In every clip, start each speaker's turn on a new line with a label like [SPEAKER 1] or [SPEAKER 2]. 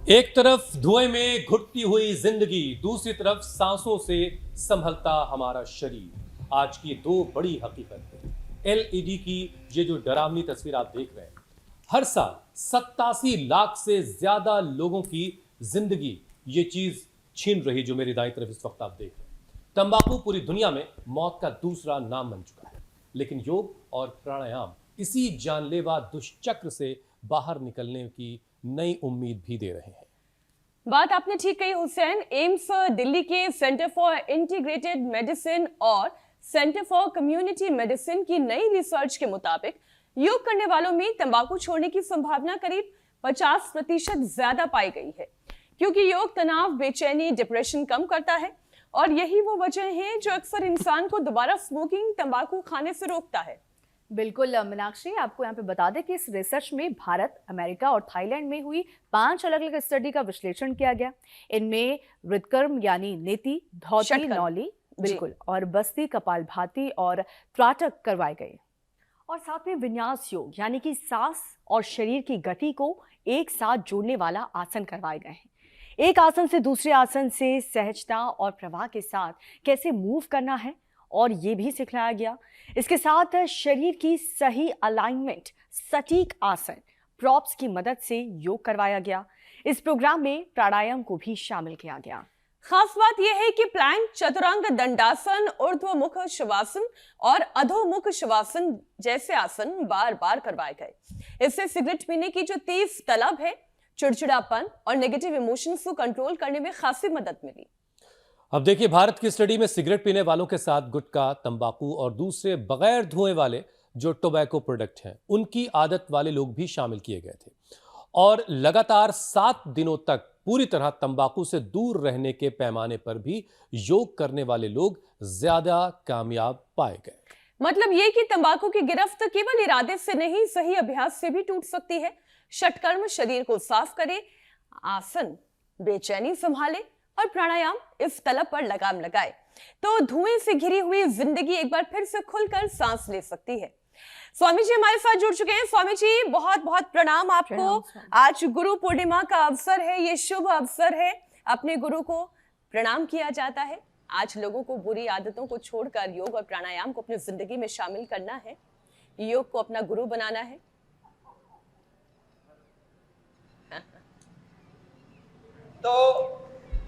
[SPEAKER 1] एक तरफ धुएं में घुटती हुई जिंदगी, दूसरी तरफ सांसों से संभलता हमारा शरीर। आज की दो बड़ी हकीकत है। एलईडी की ये जो डरावनी तस्वीर आप देख रहे हैं, हर साल 87 लाख से ज्यादा लोगों की जिंदगी ये चीज छीन रही, जो मेरी दाईं तरफ इस वक्त आप देख रहे हैं। तंबाकू पूरी दुनिया में मौत का दूसरा नाम बन चुका है, लेकिन योग और प्राणायाम इसी जानलेवा दुष्चक्र से बाहर निकलने की नई उम्मीद भी दे रहे हैं।
[SPEAKER 2] बात आपने ठीक कही हुसैन। एम्स दिल्ली के सेंटर फॉर इंटीग्रेटेड मेडिसिन और सेंटर फॉर कम्युनिटी मेडिसिन की नई रिसर्च के मुताबिक योग करने वालों में तंबाकू छोड़ने की संभावना करीब 50% ज्यादा पाई गई है, क्योंकि योग तनाव, बेचैनी, डिप्रेशन कम करता है और यही वो वजह है जो अक्सर इंसान को दोबारा स्मोकिंग, तंबाकू खाने से रोकता है।
[SPEAKER 3] बिल्कुल मीनाक्षी, आपको यहाँ पे बता दें कि इस रिसर्च में भारत, अमेरिका और थाईलैंड में हुई 5 अलग अलग स्टडी का विश्लेषण किया गया। इनमें हृदकर्म यानी नेति, धौती, नौली, बिल्कुल, और बस्ती, कपालभाति और त्राटक करवाए गए। और साथ में विन्यास योग यानी कि सांस और शरीर की गति को एक साथ जोड़ने वाला आसन करवाए गए हैं। एक आसन से दूसरे आसन से सहजता और प्रवाह के साथ कैसे मूव करना है और ये भी सिखाया गया। इसके साथ शरीर की सही अलाइनमेंट, सटीक आसन, प्रॉप्स की मदद से योग करवाया गया। इस प्रोग्राम में प्राणायाम को भी शामिल किया गया।
[SPEAKER 2] खास बात यह है कि प्लैंक, चतुरंग दंडासन, ऊर्ध्वमुख शवासन और अधोमुख शवासन जैसे आसन बार बार करवाए गए। इससे सिगरेट पीने की जो तेज तलब है, चिड़चिड़ापन और नेगेटिव इमोशंस को कंट्रोल करने में खासी मदद मिली।
[SPEAKER 1] अब देखिए, भारत की स्टडी में सिगरेट पीने वालों के साथ गुटखा, तंबाकू और दूसरे बगैर धुएं वाले जो टोबैको प्रोडक्ट हैं, उनकी आदत वाले लोग भी शामिल किए गए थे। और लगातार 7 दिनों तक पूरी तरह तंबाकू से दूर रहने के पैमाने पर भी योग करने वाले लोग ज्यादा कामयाब पाए गए।
[SPEAKER 2] मतलब ये कि तंबाकू की गिरफ्त केवल इरादे से नहीं, सही अभ्यास से भी टूट सकती है। षटकर्म शरीर को साफ करे, आसन बेचैनी संभाले और प्राणायाम इस तलब पर लगाम लगाए तो धुएं से घिरी हुई जिंदगी एक बार फिर से खुलकर सांस ले सकती है। स्वामी जी हमारे साथ जुड़ चुके हैं। स्वामी जी, बहुत बहुत प्रणाम आपको। आज गुरु पूर्णिमा का अवसर है, ये शुभ अवसर है, अपने गुरु को प्रणाम किया जाता है। आज लोगों को बुरी आदतों को छोड़कर योग और प्राणायाम को अपनी जिंदगी में शामिल करना है, योग को अपना गुरु बनाना है।
[SPEAKER 4] तो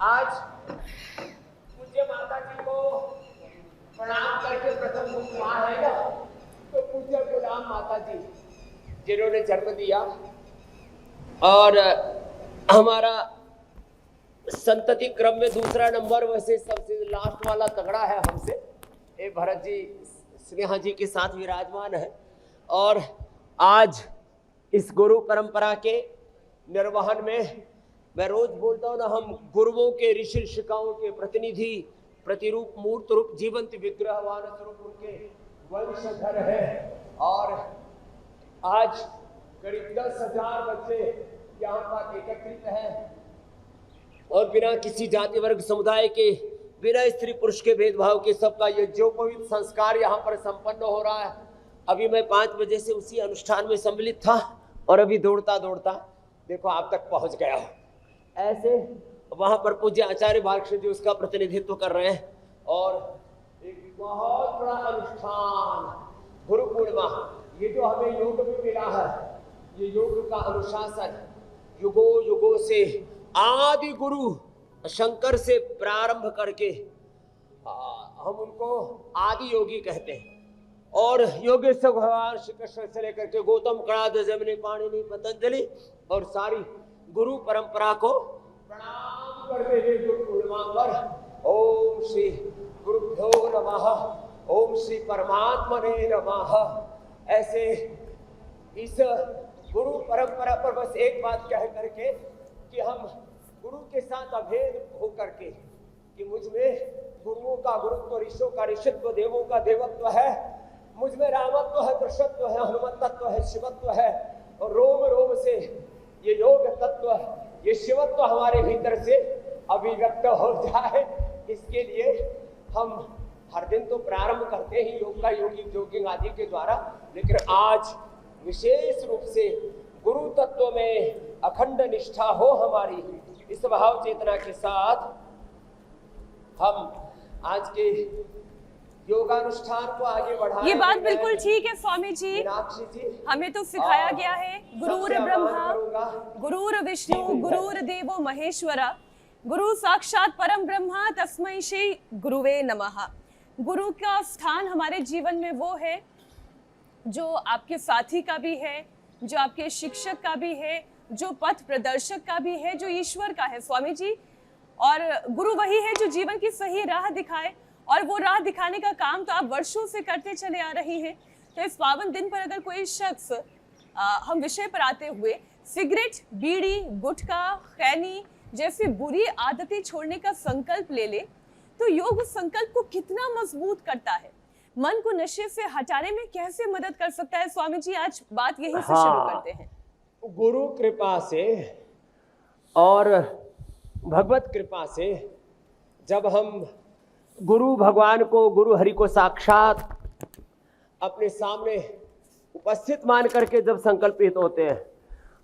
[SPEAKER 4] आज पूज्य माता जी को प्रणाम करके प्रथम वहां है ना, तो पूज्य गुलाम माता जी जिन्होंने जन्म दिया और हमारा संतति क्रम में दूसरा नंबर, वैसे सबसे लास्ट वाला तगड़ा है हमसे, ये भरत जी स्नेहा जी के साथ विराजमान है। और आज इस गुरु परंपरा के निर्वहन में मैं रोज बोलता हूँ ना, हम गुरुओं के, ऋषि ऋषिकाओं के प्रतिनिधि, प्रतिरूप, मूर्त रूप, जीवंत विग्रहवान स्वरूप उनके वंशधर है। और आज करीब 10,000 बच्चे यहाँ पर एकत्रित हैं और बिना किसी जाति वर्ग समुदाय के, बिना स्त्री पुरुष के भेदभाव के सबका यज्ञोपवीत संस्कार यहाँ पर संपन्न हो रहा है। अभी मैं 5 बजे से उसी अनुष्ठान में सम्मिलित था और अभी दौड़ता दौड़ता देखो आप तक पहुँच गया हूँ। ऐसे वहां पर पूज्य आचार्य बालकृष्ण जी उसका प्रतिनिधित्व कर रहे हैं और एक बहुत बड़ा अनुष्ठान गुरु पूर्णिमा, ये जो हमें योग में मिला है, ये योग का अनुशासन युगों युगों से आदि गुरु शंकर से प्रारंभ करके हम उनको आदि योगी कहते हैं। और योगेश्वर भगवान श्री कृष्ण से लेकर के गौतम, कणाद, जमिनी, पाणिनि, पतंजलि और सारी गुरु परंपरा को प्रणाम करते हुए गुरु पूर्णिमा पर ओम श्री गुरुभ्यो नमः, ओम श्री परमात्मने नमः। ऐसे इस गुरु परंपरा पर बस एक बात कह करके कि हम गुरु के साथ अभेद होकर के, कि मुझ में गुरुओं का गुरुत्व, ऋषियों का ऋषित्व, देवों का देवत्व है, मुझ में रामत्व है, कृष्णत्व है, हनुमत्व है, शिवत्व है और रोम रोम से ये योग तत्व, ये शिवत्व हमारे भीतर से अभिव्यक्त हो जाए, इसके लिए हम हर दिन तो प्रारंभ करते ही योग का, योगिक जोगिंग आदि के द्वारा, लेकिन आज विशेष रूप से गुरु तत्व में अखंड निष्ठा हो हमारी, इस भाव चेतना के साथ हम आज के योगानुष्ठान को आगे बढ़ाएं।
[SPEAKER 2] ये बात बिल्कुल ठीक है स्वामी जी।
[SPEAKER 4] मीनाक्षी जी,
[SPEAKER 2] हमें तो सिखाया गया है गुरुर ब्रह्मा
[SPEAKER 4] करूंगा
[SPEAKER 2] गुरुर विष्णु गुरुर देवो महेश्वरा गुरु साक्षात परम ब्रह्मा तस्मै श्री गुरुवे नमः। गुरु का स्थान हमारे जीवन में वो है जो आपके साथी का भी है, जो आपके शिक्षक का भी है, जो पथ प्रदर्शक का भी है, जो ईश्वर का है स्वामी जी। और गुरु वही है जो जीवन की सही राह दिखाए, और वो राह दिखाने का काम तो आप वर्षों से करते चले आ रही हैं। तो इस पावन दिन पर अगर कोई शख्स हम विषय पर आते हुए सिगरेट, बीड़ी, गुटखा, खैनी जैसी बुरी आदतें छोड़ने का संकल्प ले ले, तो योग उस संकल्प को कितना मजबूत करता है, मन को नशे से हटाने में कैसे मदद कर सकता है स्वामी जी। आज बात यहीं से शुरू करते हैं।
[SPEAKER 4] गुरु कृपा से और भगवत कृपा से जब हम गुरु भगवान को, गुरु हरि को साक्षात अपने सामने उपस्थित मान करके जब संकल्पित होते हैं,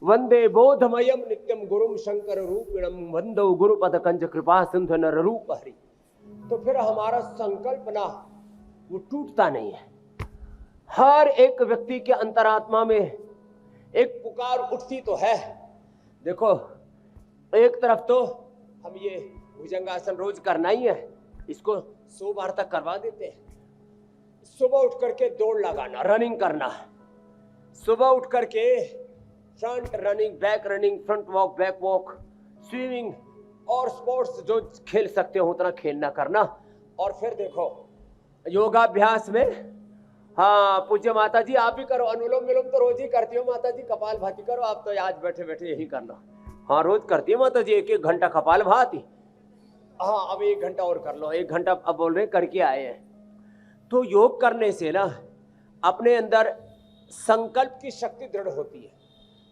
[SPEAKER 4] वंदे बोधमयम नित्यम गुरुम शंकर रूपिणम वंदो गुरुपद कंज कृपा सिंधु नर रूप हरि, तो फिर हमारा संकल्प ना वो टूटता नहीं है। हर एक व्यक्ति के अंतरात्मा में एक पुकार उठती तो है। देखो, एक तरफ तो हम ये भुजंगासन रोज करना ही है, इसको 100 बार तक करवा देते हैं। सुबह उठ करके दौड़ लगाना, रनिंग करना, सुबह उठ करके front running, back running, front walk, back walk, swimming और स्पोर्ट्स जो खेल सकते हो उतना खेलना करना। और फिर देखो योगाभ्यास में, हाँ पूज्य माता जी आप भी करो, अनुलोम विलोम तो रोज ही करती हो माता जी, कपालभाति करो आप तो, आज बैठे बैठे यही करना। हाँ रोज करती है माता जी, 1-1 घंटा कपालभाति। हाँ अब 1 घंटा और कर लो, 1 घंटा अब बोल रहे करके आए हैं। तो योग करने से ना अपने अंदर संकल्प की शक्ति दृढ़ होती है।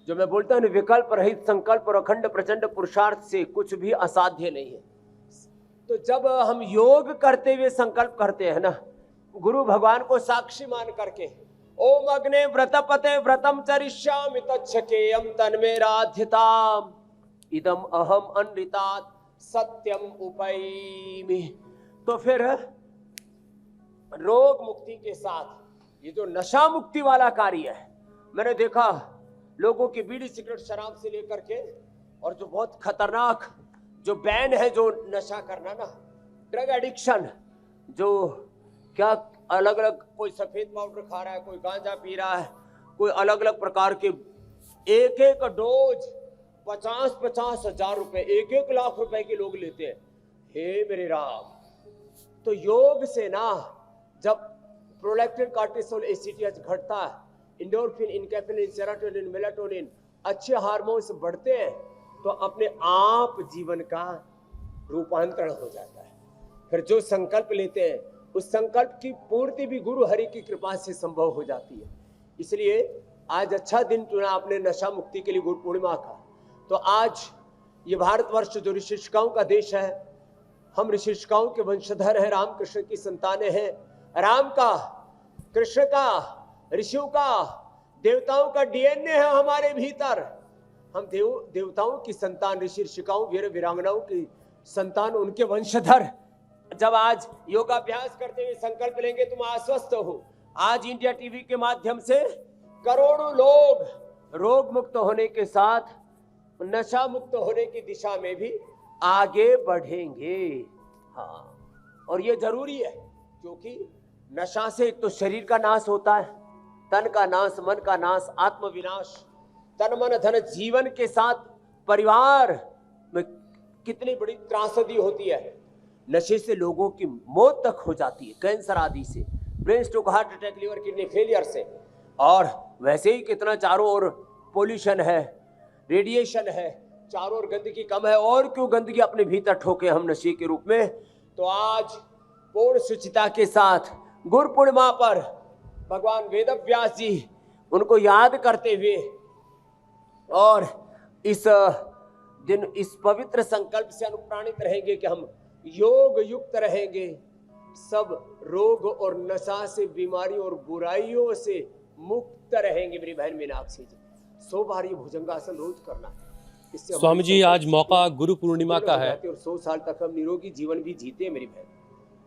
[SPEAKER 4] जो मैं बोलता हूँ विकल्प रहित संकल्प और अखंड प्रचंड पुरुषार्थ से कुछ भी असाध्य नहीं है। तो जब हम योग करते हुए संकल्प करते हैं ना, गुरु भगवान को साक्षी मान करके, ओम अग्ने व्रतपते व्रतम चरिष्यामि तच्छकेयम तन्मेराध्यताम इदम अहम अनृतात् सत्यम उपैमि। तो फिर रोग मुक्ति के साथ ये जो नशा मुक्ति वाला कार्य है, मैंने देखा लोगों की बीड़ी सिगरेट शराब से लेकर के, और जो बहुत खतरनाक जो बैन है जो नशा करना ना, ड्रग एडिक्शन, जो क्या अलग अलग, कोई सफेद पाउडर खा रहा है, कोई गांजा पी रहा है, कोई अलग अलग प्रकार के, 1-1 डोज 50-50 हजार रुपए, 1-1 लाख रुपए के लोग लेते हैं। हे मेरे राम, तो योग से ना जब प्रोलैक्टिन, कार्टिसोल, एसिटियस घटता है, इंडोर्फिन, इनकेफिलिन, सेरोटोनिन, मेलाटोनिन, अच्छे हार्मोन्स बढ़ते हैं, तो अपने आप जीवन का रूपांतरण हो जाता है। फिर जो संकल्प लेते हैं उस संकल्प की पूर्ति भी गुरु हरि की कृपा से संभव हो जाती है। इसलिए आज अच्छा दिन चुना आपने नशा मुक्ति के लिए, गुरु पूर्णिमा का। तो आज ये भारतवर्ष जो ऋषिकाओं का देश है, हम ऋषिकाओं के वंशधर हैं, रामकृष्ण की संतानें हैं। राम का, कृष्ण का, ऋषियों का, देवताओं का डीएनए है हमारे भीतर। हम देवताओं की संतान, ऋषि ऋषिकाओं, वीर वीरांगनाओं की संतान, उनके वंशधर। जब आज योगाभ्यास करते हुए संकल्प लेंगे तुम आश्वस्त हो। आज इंडिया टीवी के माध्यम से करोड़ों लोग रोग मुक्त होने के साथ नशा मुक्त होने की दिशा में भी आगे बढ़ेंगे। हाँ, और ये जरूरी है, क्योंकि नशा से एक तो शरीर का नाश होता है, तन का नाश, मन का नाश, आत्म विनाश, तन मन धन जीवन के साथ परिवार में कितनी बड़ी त्रासदी होती है। नशे से लोगों की मौत तक हो जाती है, कैंसर आदि से, brain stroke, heart attack, liver kidney failure से। और वैसे ही कितना चारों ओर पोल्यूशन है, रेडिएशन है, चारों ओर गंदगी कम है, और क्यों गंदगी अपने भीतर ठोके हम नशे के रूप में। तो आज पूर्ण शुचिता के साथ गुरु पूर्णिमा पर भगवान वेदव्यास जी, उनको याद करते हुए और इस दिन इस पवित्र संकल्प से अनुप्राणित रहेंगे कि हम योग युक्त रहेंगे, सब रोग और नशा से, बीमारी और बुराइयों से मुक्त रहेंगे। मेरी बहन मीनाक्षी जी, 100 बार ये भुजंगासन रोज करना। इससे हमारी
[SPEAKER 1] स्वामी जी,
[SPEAKER 4] सब
[SPEAKER 1] आज मौका गुरु पूर्णिमा का
[SPEAKER 4] हो
[SPEAKER 1] है
[SPEAKER 4] जाती और 100 साल तक हम निरोगी जीवन भी जीते मेरी बहन।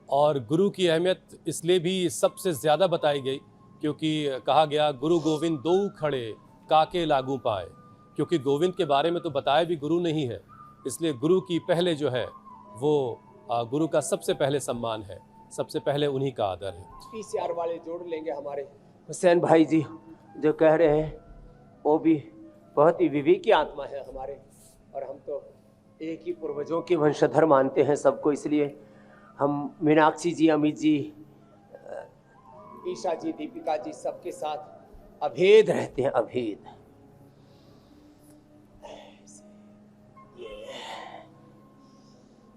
[SPEAKER 1] और गुरु की अहमियत इसलिए भी सबसे ज़्यादा बताई गई क्योंकि कहा गया गुरु गोविंद दो खड़े काके लागू पाए, क्योंकि गोविंद के बारे में तो बताया भी गुरु नहीं है, इसलिए गुरु की पहले जो है वो गुरु का सबसे पहले सम्मान है, सबसे पहले उन्हीं का आदर है।
[SPEAKER 4] पीसीआर वाले जोड़ लेंगे हमारे हुसैन भाई जी जो कह रहे हैं, वो भी बहुत ही विवेकी आत्मा है हमारे, और हम तो एक ही पूर्वजों के वंशधर मानते हैं सबको, इसलिए हम मीनाक्षी जी, अमित जी, ईशा जी, दीपिका जी सबके साथ अभेद रहते हैं, अभेद।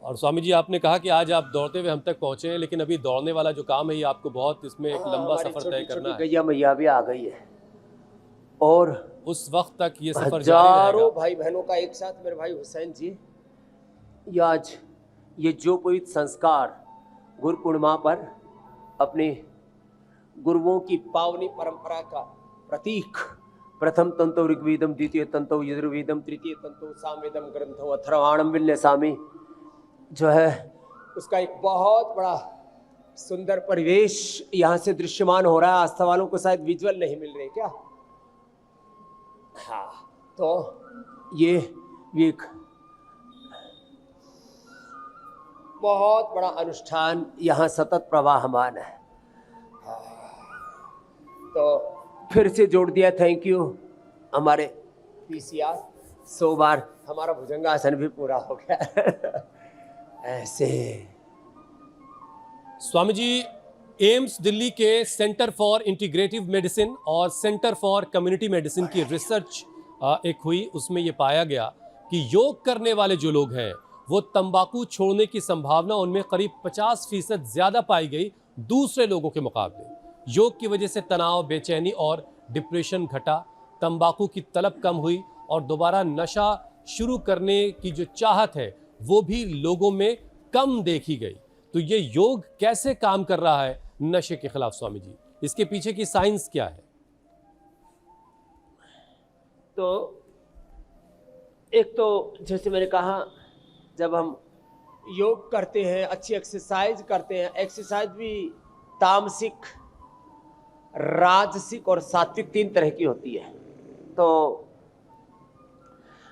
[SPEAKER 1] और स्वामी जी, आपने कहा कि आज आप दौड़ते हुए हम तक पहुंचे हैं, लेकिन अभी दौड़ने वाला जो काम है ये आपको बहुत इसमें एक लंबा सफर तय करना है।
[SPEAKER 4] गैया मैया भी आ गई है और
[SPEAKER 1] उस वक्त तक ये सफर जारी
[SPEAKER 4] हजारों
[SPEAKER 1] रहेगा।
[SPEAKER 4] भाई बहनों का एक साथ, मेरे भाई हुसैन जी, ये आज ये जो पवित्र संस्कार गुरु पूर्णिमा पर अपने गुरुओं की पावनी परंपरा का प्रतीक, प्रथम तंतो ऋग्वेदम, द्वितीय तंतो यजुर्वेदम, तृतीय तंतो सामवेदम ग्रंथो अथर्वाणम विन्यासामि, जो है उसका एक बहुत बड़ा सुंदर परिवेश यहाँ से दृश्यमान हो रहा है। आस्था वालों को शायद विजुअल नहीं मिल रहे क्या? हाँ, तो ये भी एक बहुत बड़ा अनुष्ठान यहाँ सतत प्रवाहमान है। तो फिर से जोड़ दिया, थैंक यू हमारे पीसीआर। 100 बार हमारा भुजंगासन भी पूरा हो गया। ऐसे
[SPEAKER 1] स्वामी जी, एम्स दिल्ली के सेंटर फॉर इंटीग्रेटिव मेडिसिन और सेंटर फॉर कम्युनिटी मेडिसिन की रिसर्च एक हुई, उसमें यह पाया गया कि योग करने वाले जो लोग हैं वो तंबाकू छोड़ने की संभावना उनमें करीब 50% ज्यादा पाई गई दूसरे लोगों के मुकाबले। योग की वजह से तनाव, बेचैनी और डिप्रेशन घटा, तंबाकू की तलब कम हुई और दोबारा नशा शुरू करने की जो चाहत है वो भी लोगों में कम देखी गई। तो ये योग कैसे काम कर रहा है नशे के खिलाफ स्वामी जी, इसके पीछे की साइंस क्या है?
[SPEAKER 4] तो एक तो जैसे मैंने कहा, जब हम योग करते हैं, अच्छी एक्सरसाइज करते हैं, एक्सरसाइज भी तामसिक, राजसिक और सात्विक 3 तरह की होती है। तो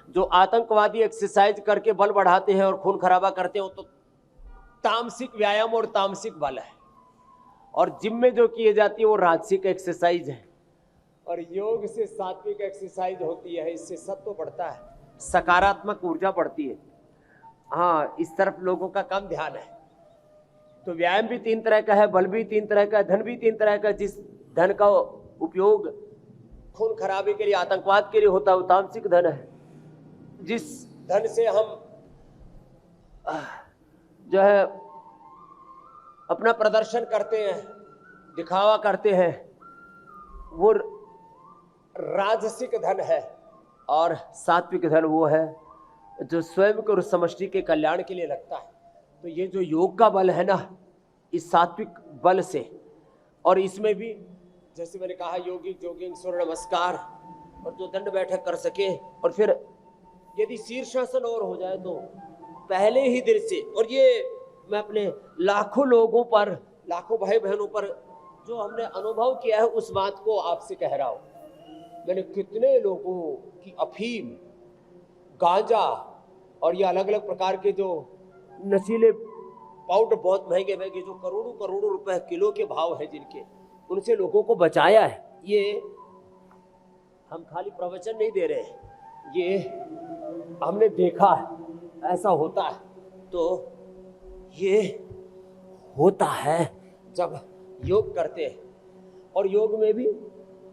[SPEAKER 4] जो आतंकवादी एक्सरसाइज करके बल बढ़ाते हैं और खून खराबा करते हैं, तो तामसिक व्यायाम और तामसिक बल है, और जिम में जो किए जाती है वो राजसिक एक्सरसाइज है, और योग से सात्विक एक्सरसाइज होती है। इससे सत्व बढ़ता है, सकारात्मक ऊर्जा बढ़ती है। हाँ, इस तरफ लोगों का कम ध्यान है। तो व्यायाम भी 3 तरह का है, बल भी 3 तरह का है, धन भी 3 तरह का। जिस धन का उपयोग खून खराबे के लिए, आतंकवाद के लिए होता है, वो तामसिक धन है। जिस धन से हम जो है अपना प्रदर्शन करते हैं, दिखावा करते हैं, वो राजसिक धन है। और सात्विक धन वो है जो स्वयं को और समष्टि के कल्याण के लिए लगता है। तो ये जो योग का बल है ना, इस सात्विक बल से, और इसमें भी जैसे मैंने कहा, योगिक जोगिंग, सूर्य नमस्कार, और जो दंड बैठक कर सके, और फिर यदि शीर्षासन और हो जाए तो पहले ही दिन से। और ये मैं अपने लाखों लोगों पर, लाखों भाई बहनों पर जो हमने अनुभव किया है, उस बात को आपसे कह रहा हूँ। मैंने कितने लोगों की अफीम, गांजा और ये अलग अलग प्रकार के जो नशीले पाउडर, बहुत महंगे महंगे, जो करोड़ों करोड़ों रुपए किलो के भाव है जिनके, उनसे लोगों को बचाया है। ये हम खाली प्रवचन नहीं दे रहे हैं, ये हमने देखा है, ऐसा होता है। तो ये होता है जब योग करते हैं। और योग में भी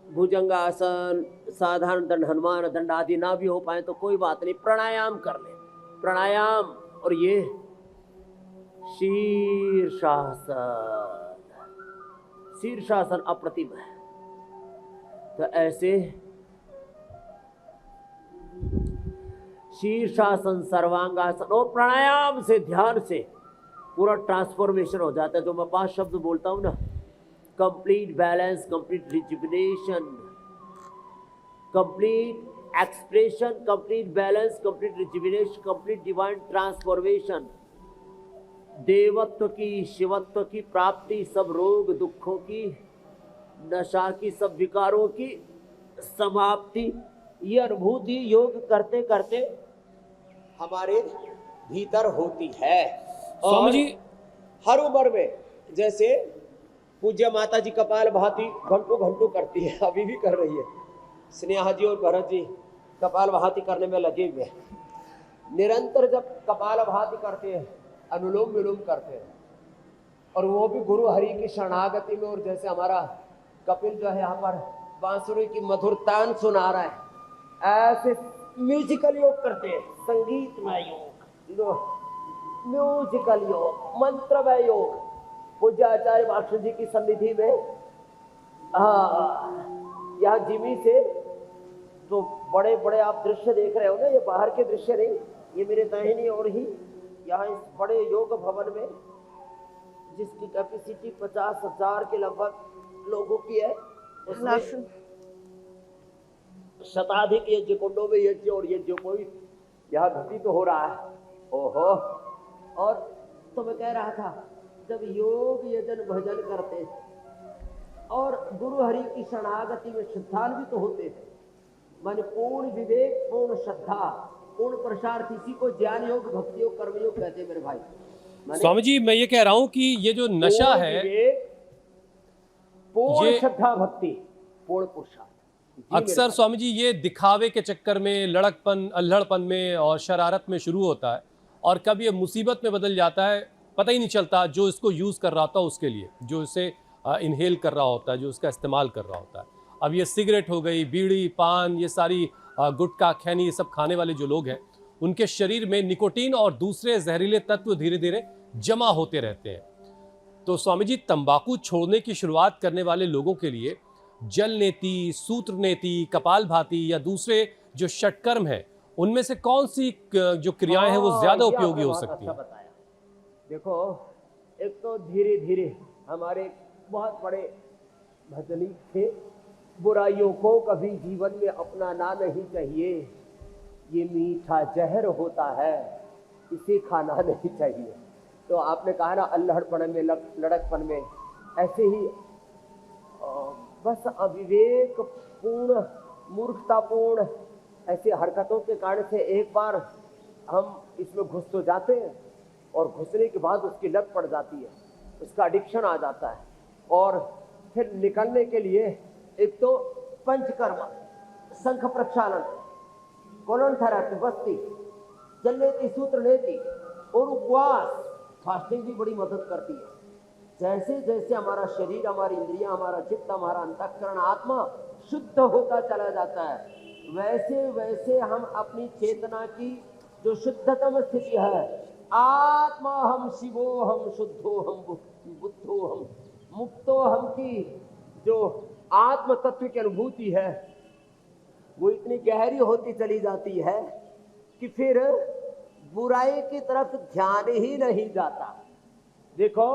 [SPEAKER 4] भुजंगासन, साधारण दंड, हनुमान दंड आदि ना भी हो पाए तो कोई बात नहीं, प्राणायाम कर ले, प्राणायाम। और ये शीर्षासन, शीर्षासन अप्रतिम है। तो ऐसे शीर्षासन, सर्वांगासन और प्राणायाम से, ध्यान से पूरा ट्रांसफॉर्मेशन हो जाता है। जो मैं 5 शब्द बोलता हूँ ना, complete balance, complete rejuvenation, complete
[SPEAKER 5] expression, complete balance, complete rejuvenation, complete divine transformation, देवत्व की, शिवत्व की प्राप्ति, सब रोग दुखों की, नशा की, सब विकारों की समाप्ति, ये अनुभूति योग करते करते
[SPEAKER 4] हमारे भीतर होती है।
[SPEAKER 1] स्वामी
[SPEAKER 4] और
[SPEAKER 1] जी,
[SPEAKER 4] हर उम्र में, जैसे पूज्य माता जी कपाल भाती घंटों घंटों करती है, अभी भी कर रही है। स्नेहा जी और भरत जी कपाल भाती करने में लगे हुए हैं। निरंतर जब कपाल भाती करते हैं, अनुलोम विलोम करते हैं, और वो भी गुरु हरि की शरणागति में, और जैसे हमारा कपिल जो है यहाँ पर बांसुरी की मधुर तान सुना रहा है, ऐसे म्यूजिकल योग करते हैं, संगीतमय योग, म्यूजिकल योग, मंत्रमय योग। पूज्य आचार्य भाष्य जी की सन्निधि में यहाँ जिमी से जो बड़े बड़े आप दृश्य देख रहे हो ना, ये बाहर के दृश्य नहीं, ये मेरे दाहिनी ओर ही यहाँ इस बड़े योग भवन में, जिसकी कैपेसिटी 50,000 के लगभग लोगों की है, उसमें शताधिक यज्ञ कुंडों में यज्ञ और यज्ञोपवीत यहाँ घटित हो रहा है। ओहो। और तो मैं कह रहा था, जब योग यजन भजन करते और गुरु हरि की शरणागति में श्रद्धान्वित तो होते थे, मन पूर्ण विवेक, पूर्ण श्रद्धा, पूर्ण प्रसार, इसी को ज्ञान योग, भक्ति योग, कर्म योग कहते हैं मेरे भाई।
[SPEAKER 1] स्वामी जी, मैं ये कह रहा हूं कि ये जो नशा
[SPEAKER 4] पूर्ण
[SPEAKER 1] है,
[SPEAKER 4] विवेक, पूर्ण
[SPEAKER 1] ये
[SPEAKER 4] श्रद्धा, भक्ति, पूर्ण पुरुषार्थ।
[SPEAKER 1] अक्सर स्वामी जी ये दिखावे के चक्कर में, लड़कपन, अल्हड़पन में और शरारत में शुरू होता है, और कब ये मुसीबत में बदल जाता है पता ही नहीं चलता, जो इसको यूज़ कर रहा था उसके लिए, जो इसे इनहेल कर रहा होता है, जो इसका इस्तेमाल कर रहा होता है। अब ये सिगरेट हो गई, बीड़ी, पान, ये सारी गुटखा, खैनी, ये सब खाने वाले जो लोग हैं, उनके शरीर में निकोटीन और दूसरे जहरीले तत्व धीरे धीरे जमा होते रहते हैं। तो स्वामी जी, तंबाकू छोड़ने की शुरुआत करने वाले लोगों के लिए जल नेति, सूत्र नेति, कपालभाति या दूसरे जो षटकर्म है, उनमें से कौन सी जो क्रियाएं हैं वो ज्यादा
[SPEAKER 4] ये
[SPEAKER 1] उपयोगी
[SPEAKER 4] आपने
[SPEAKER 1] हो
[SPEAKER 4] बहुत
[SPEAKER 1] सकती
[SPEAKER 4] अच्छा
[SPEAKER 1] हैं?
[SPEAKER 4] बताया। देखो, एक तो धीरे धीरे हमारे बहुत बड़े भजनी थे, बुराइयों को कभी जीवन में अपनाना नहीं चाहिए, ये मीठा जहर होता है, इसे खाना नहीं चाहिए। तो आपने कहा ना, अल्हड़पन में, लड़कपन में, ऐसे ही बस अविवेक पूर्ण, मूर्खतापूर्ण ऐसी हरकतों के कारण से एक बार हम इसमें घुस तो जाते हैं, और घुसने के बाद उसकी लत पड़ जाती है, उसका एडिक्शन आ जाता है, और फिर निकलने के लिए एक तो पंचकर्म, शंख प्रक्षालन, कोलन थेरेपी, बस्ती, जल लेती, सूत्र लेती और उपवास, फास्टिंग भी बड़ी मदद करती है। जैसे जैसे हमारा शरीर, हमारी इंद्रियां, हमारा चित्त, हमारा अंतःकरण, आत्मा शुद्ध होता चला जाता है, वैसे वैसे हम अपनी चेतना की जो शुद्धतम स्थिति है, आत्मा हम, शिवो हम, शुद्धो हम, बुद्धो हम, मुक्तो हम की जो आत्म तत्व की अनुभूति है, वो इतनी गहरी होती चली जाती है कि फिर बुराई की तरफ ध्यान ही नहीं जाता। देखो,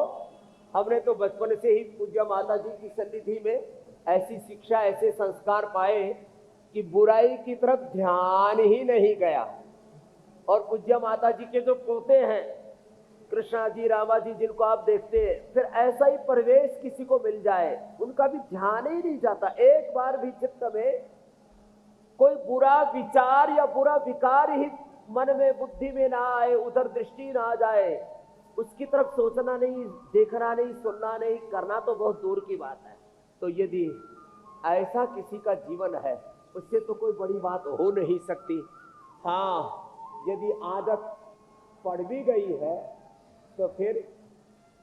[SPEAKER 4] हमने तो बचपन से ही पूज्य माता जी की सन्निधि में ऐसी शिक्षा, ऐसे संस्कार पाए कि बुराई की तरफ ध्यान ही नहीं गया। और पूज्य माता जी के जो पोते हैं, कृष्णा जी, रामा जी, जिनको आप देखते हैं, फिर ऐसा ही परिवेश किसी को मिल जाए, उनका भी ध्यान ही नहीं जाता। एक बार भी चित्त में कोई बुरा विचार या बुरा विकार ही मन में, बुद्धि में ना आए, उधर दृष्टि ना आ जाए, उसकी तरफ सोचना नहीं, देखना नहीं, सुनना नहीं, करना तो बहुत दूर की बात है। तो यदि ऐसा किसी का जीवन है, उससे तो कोई बड़ी बात हो नहीं सकती। हाँ, यदि आदत पड़ भी गई है तो फिर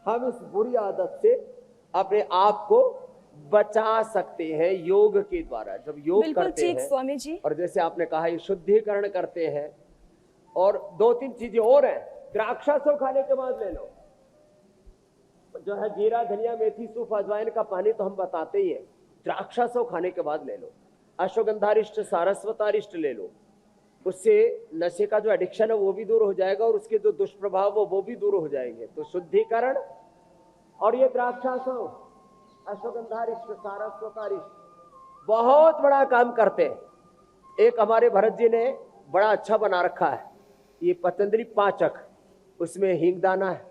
[SPEAKER 4] हम इस बुरी आदत से अपने आप को बचा सकते हैं योग के द्वारा। जब योग करते हैं,
[SPEAKER 2] स्वामी जी,
[SPEAKER 4] और जैसे आपने कहा ये शुद्धिकरण करते हैं, और दो तीन चीजें और हैं, द्राक्षासो खाने के बाद ले लो, जो है जीरा, धनिया, मेथी, सूफ, अजवाइन का पानी तो हम बताते ही है, द्राक्षासो खाने के बाद ले लो। अश्वगंधारिष्ट, सारस्वतारिष्ट ले लो, उससे नशे का जो एडिक्शन है वो भी दूर हो जाएगा, और उसके जो दुष्प्रभाव वो भी दूर हो जाएंगे। तो शुद्धिकरण और ये द्राक्षासो, अश्वगंधारिष्ट, सारस्वतारिष्ट बहुत बड़ा काम करते हैं।
[SPEAKER 5] एक हमारे भरत जी ने बड़ा अच्छा बना रखा है, ये पतंजलि पाचक, उसमें हींगदाना है,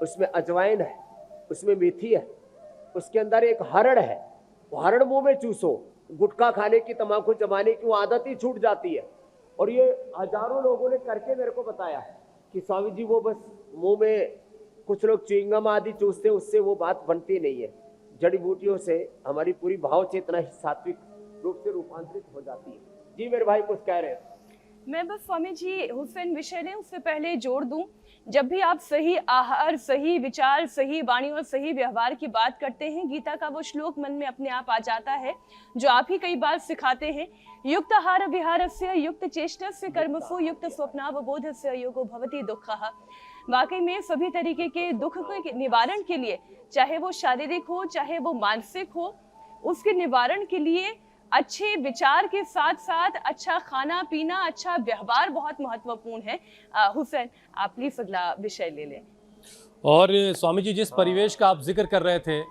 [SPEAKER 5] उसमें अजवाइन है, उसमें मेथी है, उसके अंदर एक हरड़ है, वो हरड़ मुंह में चूसो, गुटखा खाने की, तंबाकू चबाने की वो आदत ही छूट जाती है। और ये हजारों लोगों ने करके मेरे को बताया कि स्वामी जी वो बस मुंह में कुछ लोग च्युइंगम आदि चूसते, उससे वो बात बनती नहीं है। जड़ी बूटियों से हमारी पूरी भाव चेतना ही सात्विक रूप से रूपांतरित हो जाती है। जी मेरे भाई कुछ कह रहे हैं।
[SPEAKER 2] मैं बस स्वामी जी हुसैन विषय ने उससे पहले जोड़ दूं, जब भी आप सही आहार, सही विचार, सही वाणी और सही व्यवहार की बात करते हैं, गीता का वो श्लोक मन में अपने आप आ जाता है जो आप ही कई बार सिखाते हैं, युक्त आहार विहारस्य युक्त चेष्टस्य कर्मसु युक्त स्वप्नावबोधस्य योगो भवति दुःखः। वाकई में सभी तरीके के दुख के निवारण के लिए, चाहे वो शारीरिक हो चाहे वो मानसिक हो, उसके निवारण के लिए अच्छे विचार के साथ साथ अच्छा खाना पीना, अच्छा व्यवहार बहुत महत्वपूर्ण है। हुसैन, आप प्लीज अगला विषय ले लें।
[SPEAKER 1] और स्वामी जी जिस परिवेश का आप जिक्र कर रहे थे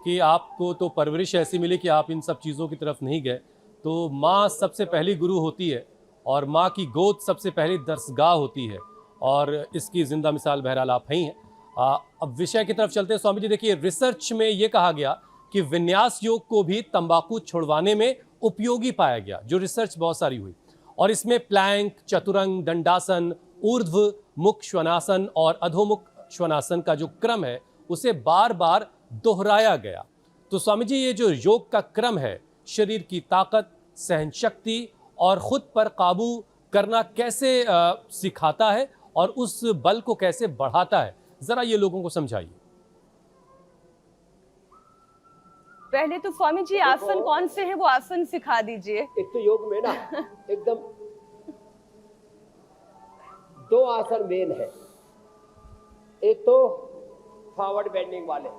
[SPEAKER 1] कि आपको तो परवरिश ऐसी मिली कि आप इन सब चीज़ों की तरफ नहीं गए, तो माँ सबसे पहली गुरु होती है और माँ की गोद सबसे पहली दरसगाह होती है, और इसकी जिंदा मिसाल बहरहाल आप ही हैं। अब विषय की तरफ चलते हैं स्वामी जी। देखिए, रिसर्च में ये कहा गया कि विन्यास योग को भी तंबाकू छुड़वाने में उपयोगी पाया गया, जो रिसर्च बहुत सारी हुई, और इसमें प्लैंक, चतुरंग, दंडासन, ऊर्ध्व मुख श्वनासन और अधोमुख श्वनासन का जो क्रम है उसे बार बार दोहराया गया। तो स्वामी जी, ये जो योग का क्रम है, शरीर की ताकत, सहनशक्ति और खुद पर काबू करना कैसे सिखाता है और उस बल को कैसे बढ़ाता है, जरा ये लोगों को समझाइए।
[SPEAKER 2] पहले तो स्वामी जी आसन कौन से हैं वो आसन सिखा दीजिए।
[SPEAKER 5] एक तो योग में ना एकदम 2 आसन मेन है। एक तो फॉरवर्ड बेंडिंग वाले,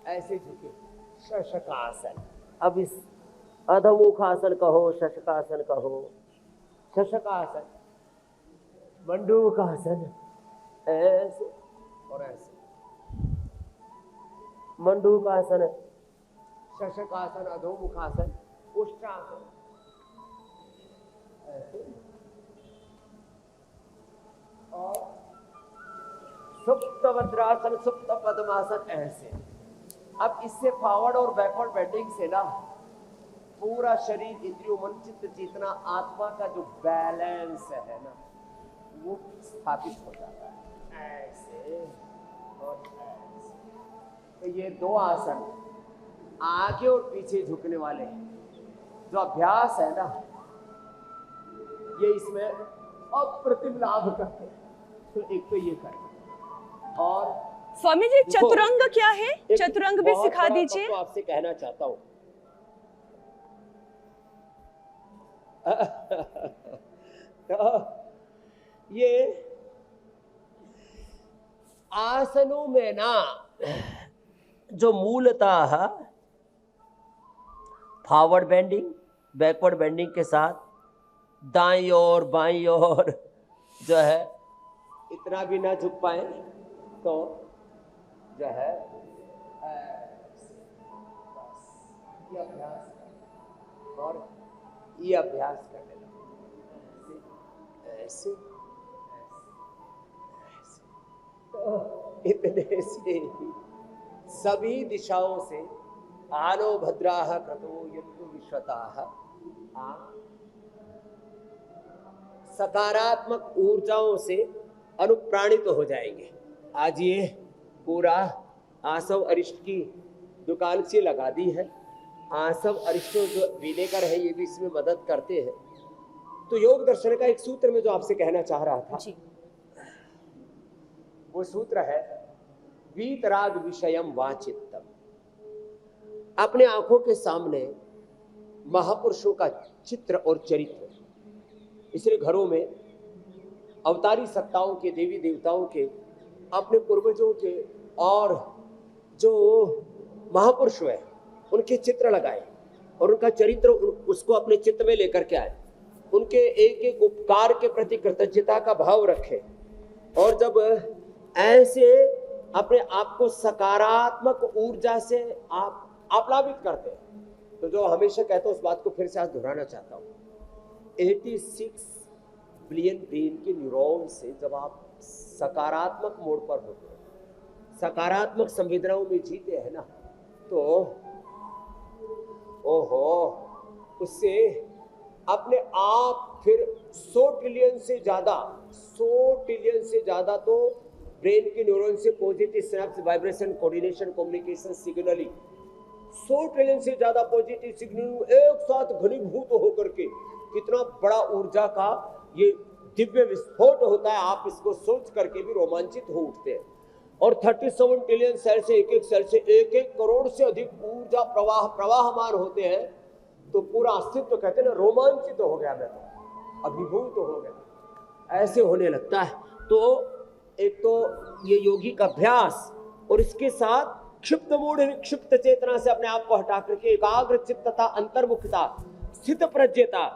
[SPEAKER 5] ऐसे झुके, शशकासन। अब इस अधोमुखासन कहो, शशकासन कहो, शशकासन, मंडूकासन, ऐसे और ऐसे, मंडूकासन, शशकासन, अधोमुखासन, उष्ट्रासन, ऐसे, और सुप्त वज्रासन, सुप्त पद्मासन, ऐसे। अब इससे फॉरवर्ड और बैकवर्ड बेंडिंग से ना पूरा शरीर, इंद्रियों, मन, चित्त, चेतना, आत्मा का जो बैलेंस है ना वो स्थापित हो जाता है, ऐसे और ऐसे। तो ये 2 आसन आगे और पीछे झुकने वाले जो अभ्यास है ना, ये इसमें अप्रतिम लाभ करते हैं। तो एक तो ये करें, और
[SPEAKER 2] स्वामी जी चतुरंग क्या है, चतुरंग भी सिखा दीजिए।
[SPEAKER 5] तो आपसे कहना चाहता हूं ये आसनों में ना जो मूलतः फॉरवर्ड बेंडिंग, बैकवर्ड बेंडिंग के साथ दाईं और बाईं और जो है इतना भी ना झुक पाए तो जो है ये अभ्यास और ये अभ्यास कर लेना, ऐसे ऐसे, तो इतने से ही सभी दिशाओं से आनो भद्राः क्रतो यन्तु विश्वताः, सकारात्मक ऊर्जाओं से अनुप्राणित हो जाएंगे। आज ये पूरा आसव अरिष्ट की दुकान से लगा दी है। आसव अरिष्ट जो विनेकर है ये भी इसमें मदद करते हैं। तो योग दर्शन का एक सूत्र में जो आपसे कहना चाह रहा था
[SPEAKER 2] जी।
[SPEAKER 5] वो सूत्र है वीतराग विषयम वाचित्तम। अपने आंखों के सामने महापुरुषों का चित्र और चरित्र, इसलिए घरों में अवतारी सत्ताओं के, देवी देवताओं के, अपने पूर्वजों के और जो महापुरुष हैं उनके चित्र लगाए और उनका चरित्र उसको अपने चित्त में लेकर के आए। उनके एक एक उपकार के प्रति कृतज्ञता का भाव रखें, और जब ऐसे अपने आप को सकारात्मक ऊर्जा से आप आप्लावित करते हैं, तो जो हमेशा कहता हूं उस बात को फिर से आज दोहराना चाहता हूं, 86 बिलियन ब्रेन के न्यूरॉन से जब आप सकारात्मक मोड पर होते हैं, सकारात्मक संवेदनाओं में जीते हैं ना, तो ओहो, उससे अपने आप फिर 100 ट्रिलियन से ज्यादा तो ब्रेन के न्यूरॉन से positive synapse vibration coordination communication signalling 100 trillion से ज्यादा पॉजिटिव सिग्नल एक साथ घनीभूत होकर के कितना बड़ा ऊर्जा का ये दिव्य विस्फोट होता है, आप इसको सोच करके भी रोमांचित हो उठते हैं। और 37 ट्रिलियन सेल से एक सेल से 1 करोड़ से अधिक ऊर्जा प्रवाहमान होते हैं, तो पूरा अस्तित्व कहते हैं ना, रोमांचित हो गया, मैं तो अभिभूत हो गया, ऐसे होने लगता है। तो एक तो ये योगी का अभ्यास और इसके साथ क्षिप्त मूढ़ निक्षिप्त चेतना से अपने आप को हटा करके एकाग्र चित्तता, अंतर्मुखता, स्थित प्रज्ञता,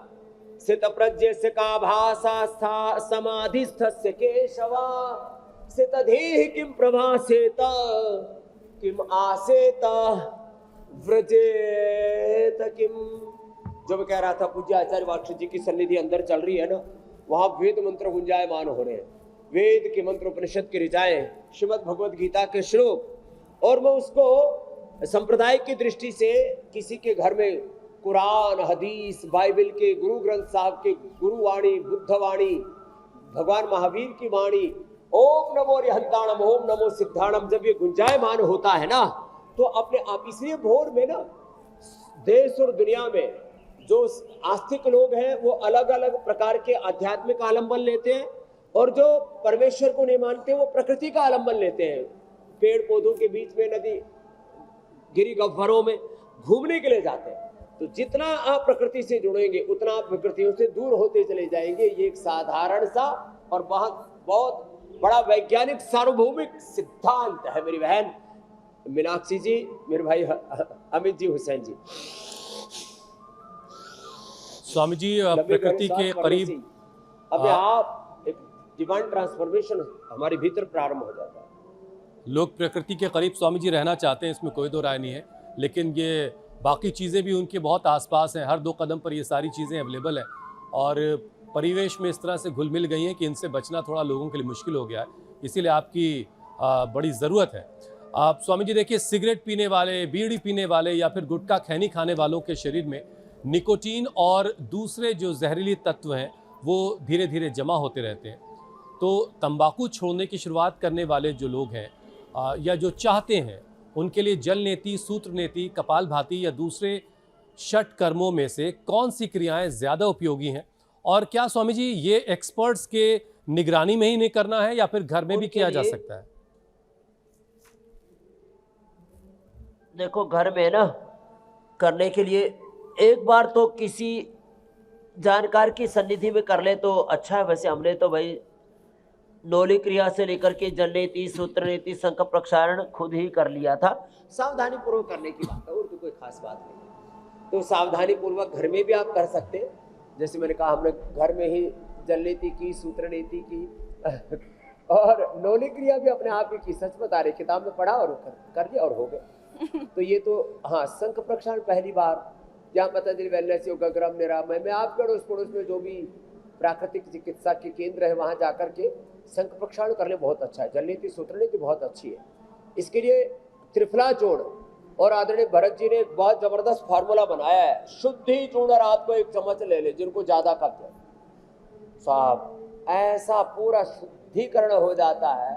[SPEAKER 5] स्थित प्रज्ञ से का भाषा समाधिस्थस्य केशवा स्थितधीः किम प्रभासेत किम आसेत व्रजेत किम। जो मैं कह रहा था, पूज्य आचार्य वाक्षु जी की सन्निधि अंदर चल रही है ना, वहां वेद मंत्र गुंजायमान हो रहे हैं, वेद के मंत्र उपनिषद की ऋचाएं, श्रीमद् भगवद गीता के श्लोक, और मैं उसको संप्रदाय की दृष्टि से किसी के घर में कुरान, हदीस, बाइबल के गुरु ग्रंथ साहब के गुरुवाणी, बुद्धवाणी, भगवान महावीर की वाणी, ओम नमो रिहंताणम, ओम नमो सिद्धाणम, जब ये गुंजायमान होता है ना, तो अपने आप, इसलिए भोर में ना देश और दुनिया में जो आस्तिक लोग हैं वो अलग अलग प्रकार के आध्यात्मिक आलंबन लेते हैं, और जो परमेश्वर को नहीं मानते वो प्रकृति का आलंबन लेते हैं। पेड़ पौधों के बीच में, नदी गिरी गह्वरों में घूमने के लिए जाते हैं। तो जितना आप प्रकृति से जुड़ेंगे उतना आप प्रकृतियों से दूर होते चले जाएंगे। ये एक साधारण सा और बहुत बड़ा वैज्ञानिक सार्वभौमिक सिद्धांत है मेरी बहन मीनाक्षी जी, मेरे भाई अमित जी, हुसैन जी।
[SPEAKER 1] स्वामी जी, प्रकृति के करीब
[SPEAKER 5] अपने आप एक डिवाइन ट्रांसफॉर्मेशन हमारे भीतर प्रारंभ हो जाता है।
[SPEAKER 1] लोग प्रकृति के करीब स्वामी जी रहना चाहते हैं, इसमें कोई दो राय नहीं है, लेकिन ये बाकी चीज़ें भी उनके बहुत आसपास हैं, हर 2 कदम पर ये सारी चीज़ें अवेलेबल हैं, और परिवेश में इस तरह से घुल मिल गई हैं कि इनसे बचना थोड़ा लोगों के लिए मुश्किल हो गया है। इसीलिए आपकी बड़ी ज़रूरत है। आप स्वामी जी देखिए, सिगरेट पीने वाले, बीड़ी पीने वाले या फिर गुटखा खैनी खाने वालों के शरीर में निकोटीन और दूसरे जो जहरीली तत्व हैं वो धीरे धीरे जमा होते रहते हैं। तो तंबाकू छोड़ने की शुरुआत करने वाले जो लोग हैं या जो चाहते हैं, उनके लिए जल नेति, सूत्र नेति, कपालभाति या दूसरे षट कर्मों में से कौन सी क्रियाएं ज़्यादा उपयोगी हैं? और क्या स्वामी जी ये एक्सपर्ट्स के निगरानी में ही नहीं करना है या फिर घर में भी किया जा सकता है?
[SPEAKER 5] देखो, घर में ना करने के लिए एक बार तो किसी जानकार की सन्निधि में कर ले तो अच्छा है। वैसे हमने तो भाई नौली क्रिया से लेकर के जल नीति, सूत्र नीति, संकल्प प्रक्षारण खुद ही कर लिया था। सावधानी पूर्वक करने की बात है और तो कोई खास बात नहीं। तो सावधानी पूर्वक घर में भी आप कर सकते हैं। जैसे मैंने कहा, हमने घर में ही जल नीति की, सूत्र नीति की और नौली क्रिया भी अपने आप ही की। सच बता रहे, किताब में पढ़ा और कर दिया और हो गए। तो ये तो हाँ, संख प्रक्षारण पहली बार जहाँ पतंजलि वेलनेस योगा ग्राम निरामय में आपके अड़ोस पड़ोस में जो भी प्राकृतिक चिकित्सा के केंद्र है वहाँ जाकर के संख प्रक्षारण कर ले, बहुत अच्छा है। जल नीति, सूत्र नीति बहुत अच्छी है। इसके लिए त्रिफला चूर्ण और आदरणीय भरत जी ने एक बहुत जबरदस्त फार्मूला बनाया है। शुद्धि चूर्ण रात को 1 चम्मच ले ले, जिनको ज्यादा कब्ज है साहब, ऐसा पूरा शुद्धिकरण हो जाता है,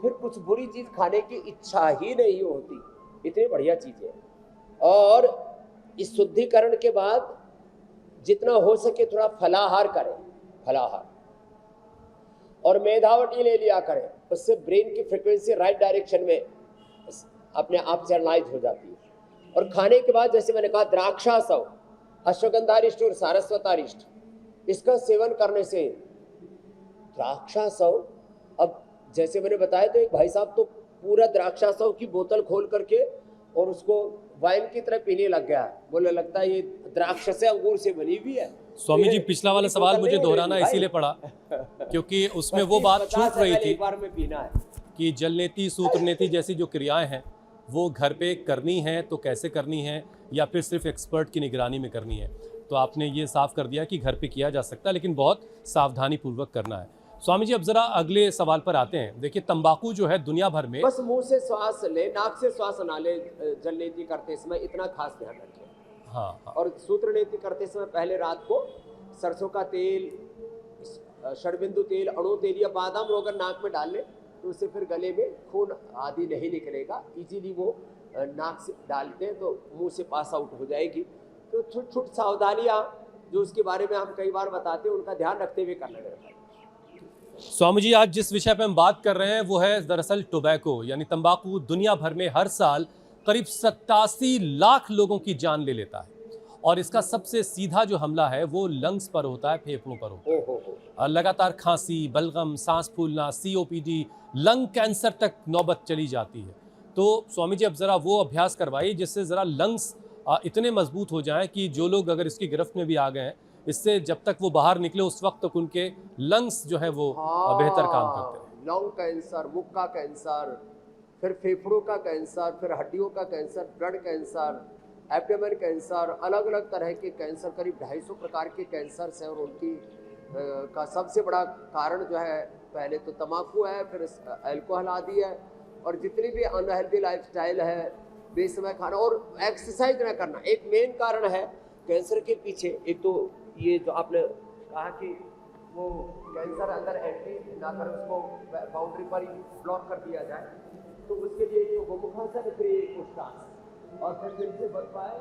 [SPEAKER 5] फिर कुछ बुरी चीज खाने की इच्छा ही नहीं होती। इतनी बढ़िया चीज है। और इस शुद्धिकरण के बाद जितना हो सके थोड़ा फलाहार करें, फलाहार और मेधावटी ले लिया करें। उससे ब्रेन की फ्रीक्वेंसी राइट डायरेक्शन में अपने आप चैनलाइज हो जाती है। और खाने के बाद जैसे मैंने कहा, द्राक्षासव, अश्वगंधारिष्ट और सारस्वतारिष्ट, इसका सेवन करने से द्राक्षासव, अब जैसे मैंने बताया तो एक भाई साहब तो पूरा द्राक्षासव की बोतल खोल करके और उसको वाइन की तरह पीने लग गया। बोले लगता है ये द्राक्ष से, अंगूर से बनी हुई है।
[SPEAKER 1] स्वामी जी, पिछला वाला सवाल मुझे दोहराना इसीलिए पड़ा क्योंकि उसमें वो बात छूट रही थी कि जल नेति, सूत्र नेति जैसी जो क्रियाएं हैं वो घर पे करनी है तो कैसे करनी है या फिर सिर्फ एक्सपर्ट की निगरानी में करनी है। तो आपने ये साफ कर दिया कि घर पे किया जा सकता है, लेकिन बहुत सावधानी पूर्वक करना है। स्वामी जी, अब जरा अगले सवाल पर आते हैं। देखिए, तंबाकू जो है दुनिया भर में,
[SPEAKER 4] बस मुंह से श्वास ले, नाक से श्वास ना ले, जल नीति करते समय इतना खास ध्यान रखें।
[SPEAKER 1] हाँ,
[SPEAKER 4] और सूत्र नीति करते समय पहले रात को सरसों का तेल, षडबिंदु तेल, अणु तेल या बादाम रोगन नाक में डाल ले, तो उससे फिर गले में खून आदि नहीं निकलेगा। इजीली वो नाक से डालते हैं तो मुंह से पास आउट हो जाएगी। तो छोटी छोटी सावधानियाँ जो उसके बारे में हम कई बार बताते हैं, उनका ध्यान रखते हुए करना रहता है।
[SPEAKER 1] स्वामी जी, आज जिस विषय पे हम बात कर रहे हैं वो है दरअसल टोबैको यानी तंबाकू। दुनिया भर में हर साल करीब 87 लाख लोगों की जान ले लेता है, और इसका सबसे सीधा जो हमला है वो लंग्स पर होता है, फेफड़ों पर होता है। लगातार खांसी, बलगम, सांस फूलना, COPD, लंग कैंसर तक नौबत चली जाती है। तो स्वामी जी, अब जरा वो अभ्यास करवाइए जिससे जरा लंग्स इतने मजबूत हो जाएं कि जो लोग अगर इसकी गिरफ्त में भी आ गए हैं, इससे जब तक वो बाहर निकले उस वक्त तक उनके लंग्स जो है वो बेहतर काम करते हैं।
[SPEAKER 4] लंग कैंसर, मुख का कैंसर, फिर फेफड़ों का कैंसर, फिर हड्डियों का cancer, blood cancer, abdomen cancer, अलग अलग तरह के कैंसर, करीब 250 प्रकार के कैंसर हैं। और उनकी का सबसे बड़ा कारण जो है, पहले तो तम्बाकू है, फिर अल्कोहल आदि है, और जितनी भी अनहेल्दी लाइफस्टाइल है, बेसमय खाना और एक्सरसाइज न करना, एक मेन कारण है कैंसर के पीछे। एक तो ये जो आपने कहा कि वो कैंसर अंदर एंट्री ना कर, उसको बाउंड्री पर ही ब्लॉक कर दिया जाए, तो उसके लिए ये गोमुखासन, फिर ये कुष्ठासन, और फिर जिनसे बच पाए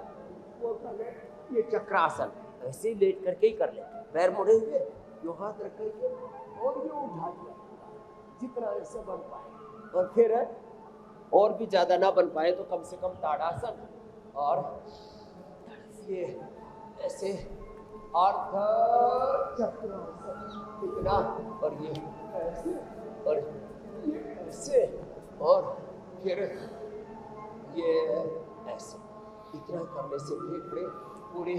[SPEAKER 4] वो कर ले ये चक्रासन। ऐसे ही लेट करके ही कर ले, पैर मुड़े हुए, यो हाथ रख करके और ये उठा दिया, जितना ऐसे बन पाए। और फिर और भी ज्यादा ना बन पाए तो कम से कम ताड़ासन, और ये ऐसे अर्ध चक्रासन, इतना, और ये ऐसे, और ये ऐसे, और फिर ये ऐसे। इतना करने से फेफड़े पूरे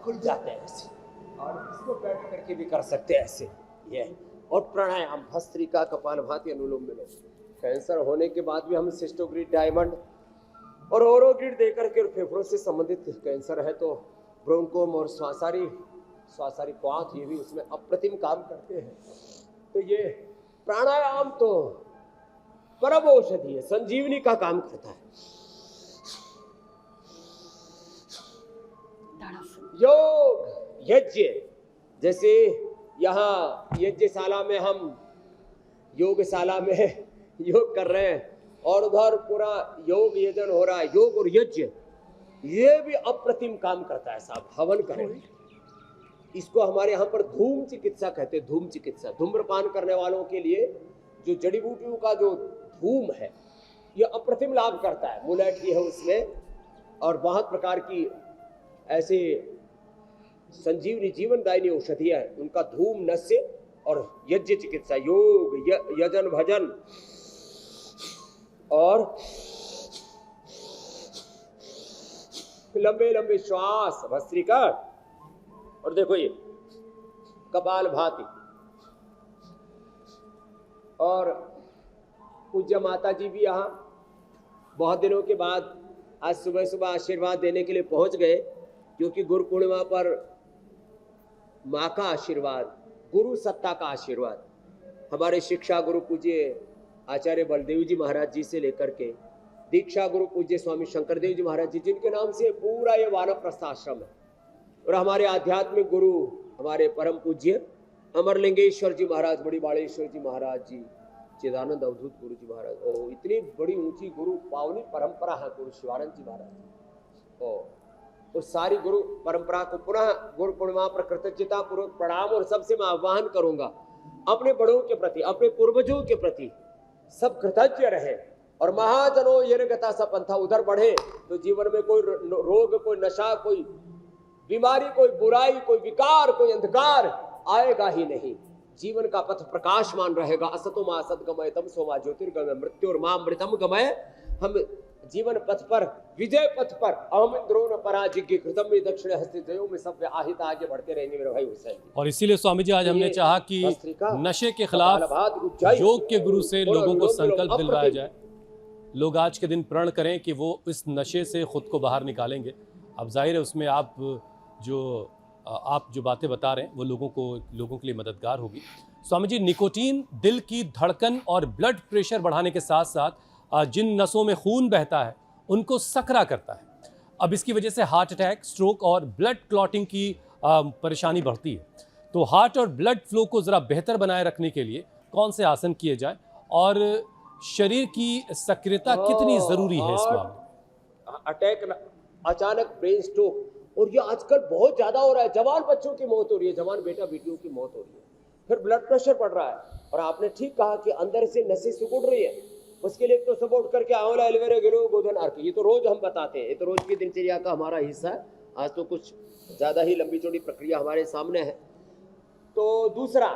[SPEAKER 4] खुल जाते हैं ऐसे, और इसको बैठ करके भी कर सकते हैं ऐसे ये। और प्राणायाम, भस्त्रिका, कपालभाति, अनुलोम विलोम। कैंसर होने के बाद भी हम सिस्टोग्रिड, डायमंड और ओरोग्रिड देकर के फेफड़ों से संबंधित कैंसर है तो ब्रोंकोम और श्वासारी क्वाथ, ये भी उसमें अप्रतिम काम करते हैं। तो ये प्राणायाम तो परम औषधि है, संजीवनी का काम करता है। योग, यज्ञ, जैसे यहाँ यज्ञशाला में हम योगशाला में योग कर रहे हैं, और उधर पूरा योग यजन हो रहा है। योग और यज्ञ ये भी अप्रतिम काम करता है साहब। हवन करें, इसको हमारे यहाँ पर धूम चिकित्सा कहते हैं। धूम चिकित्सा, धूम्रपान करने वालों के लिए जो जड़ी बूटियों का जो धूम है ये अप्रतिम लाभ करता है। मुलेठी है उसमें, और बहुत प्रकार की ऐसे संजीवनी जीवनदायिनी औषधियां है, उनका धूम, नस्य और यज्ञ चिकित्सा, योग, यजन, भजन, और लंबे लंबे श्वास, भस्त्रिका, और देखो ये कपालभाति। और पूज्य माता जी भी यहाँ बहुत दिनों के बाद आज सुबह सुबह आशीर्वाद देने के लिए पहुंच गए, क्योंकि गुरु पूर्णिमा पर माँ का आशीर्वाद, गुरु सत्ता का आशीर्वाद, हमारे शिक्षा गुरु पूज्य आचार्य बलदेव जी महाराज जी से लेकर के दीक्षा गुरु पूज्य स्वामी शंकरदेव जी महाराज जी, जिनके नाम से पूरा ये वानप्रस्थ आश्रम है, और हमारे आध्यात्मिक गुरु हमारे परम पूज्य अमरलिंगेश्वर जी महाराज, बड़ी बाड़ेश्वर जी महाराज जी, चिदानंद अवधूत गुरु जी महाराज, ओ इतनी बड़ी ऊंची गुरु पावनी परंपरा है गुरु शिवानंद जी महाराज। ओ उस सारी गुरु परंपरा को पुनः गुरु पूर्णिमा पर कृतज्ञता पूर्वक प्रणाम, और सबसे मैं आह्वान करूंगा अपने बड़ों के प्रति, अपने पूर्वजों के प्रति सब कृतज्ञ रहे, और महाजनों ये गता सा पंथा उधर बढ़े तो जीवन में कोई रोग, कोई नशा, कोई बीमारी, कोई बुराई, कोई विकार, कोई अंधकार आएगा ही नहीं। जीवन का पथ प्रकाशमान रहेगा। असतो मा सद्गमय तमसो मा ज्योतिर्गमय मृत्यु और मां मृतम गमय। हम जीवन पथ पर, विजय पथ पर, अहम इंद्रो न पराजिज्ञ कृतम में दक्षिण हस्ते जयो में सब आहित आगे बढ़ते रहेंगे मेरे भाई हुसैन।
[SPEAKER 1] और इसीलिए स्वामी जी आज हमने चाहा कि नशे के खिलाफ योग के गुरु से लोगों को संकल्प दिलवाया जाए। लोग आज के दिन प्रण करें कि वो इस नशे से खुद को बाहर निकालेंगे। अब जाहिर है उसमें आप जो आप जो बातें बता रहे हैं वो लोगों के लिए मददगार होगी। स्वामी जी, निकोटीन दिल की धड़कन और ब्लड प्रेशर बढ़ाने के साथ साथ जिन नसों में खून बहता है उनको सकरा करता है। अब इसकी वजह से हार्ट अटैक, स्ट्रोक और ब्लड क्लॉटिंग की परेशानी बढ़ती है। तो हार्ट और ब्लड फ्लो को ज़रा बेहतर बनाए रखने के लिए कौन से आसन किए जाएं और शरीर की सक्रियता कितनी ज़रूरी है इस मामले?
[SPEAKER 4] अटैक, अचानक ब्रेन स्ट्रोक, और ये आजकल बहुत ज्यादा हो रहा है। जवान बच्चों की मौत हो रही है, जवान बेटा बेटियों की मौत हो रही है। फिर ब्लड प्रेशर बढ़ रहा है। और आपने ठीक कहा कि अंदर से नसें सिकुड़ रही है, उसके लिए तो सपोर्ट करके आंवला, एलोवेरा, गिलो, गोधन अर्क, ये तो रोज हम बताते हैं, ये तो रोज की दिनचर्या का हमारा हिस्सा है। आज तो कुछ ज्यादा ही लंबी चौड़ी प्रक्रिया हमारे सामने है। तो दूसरा,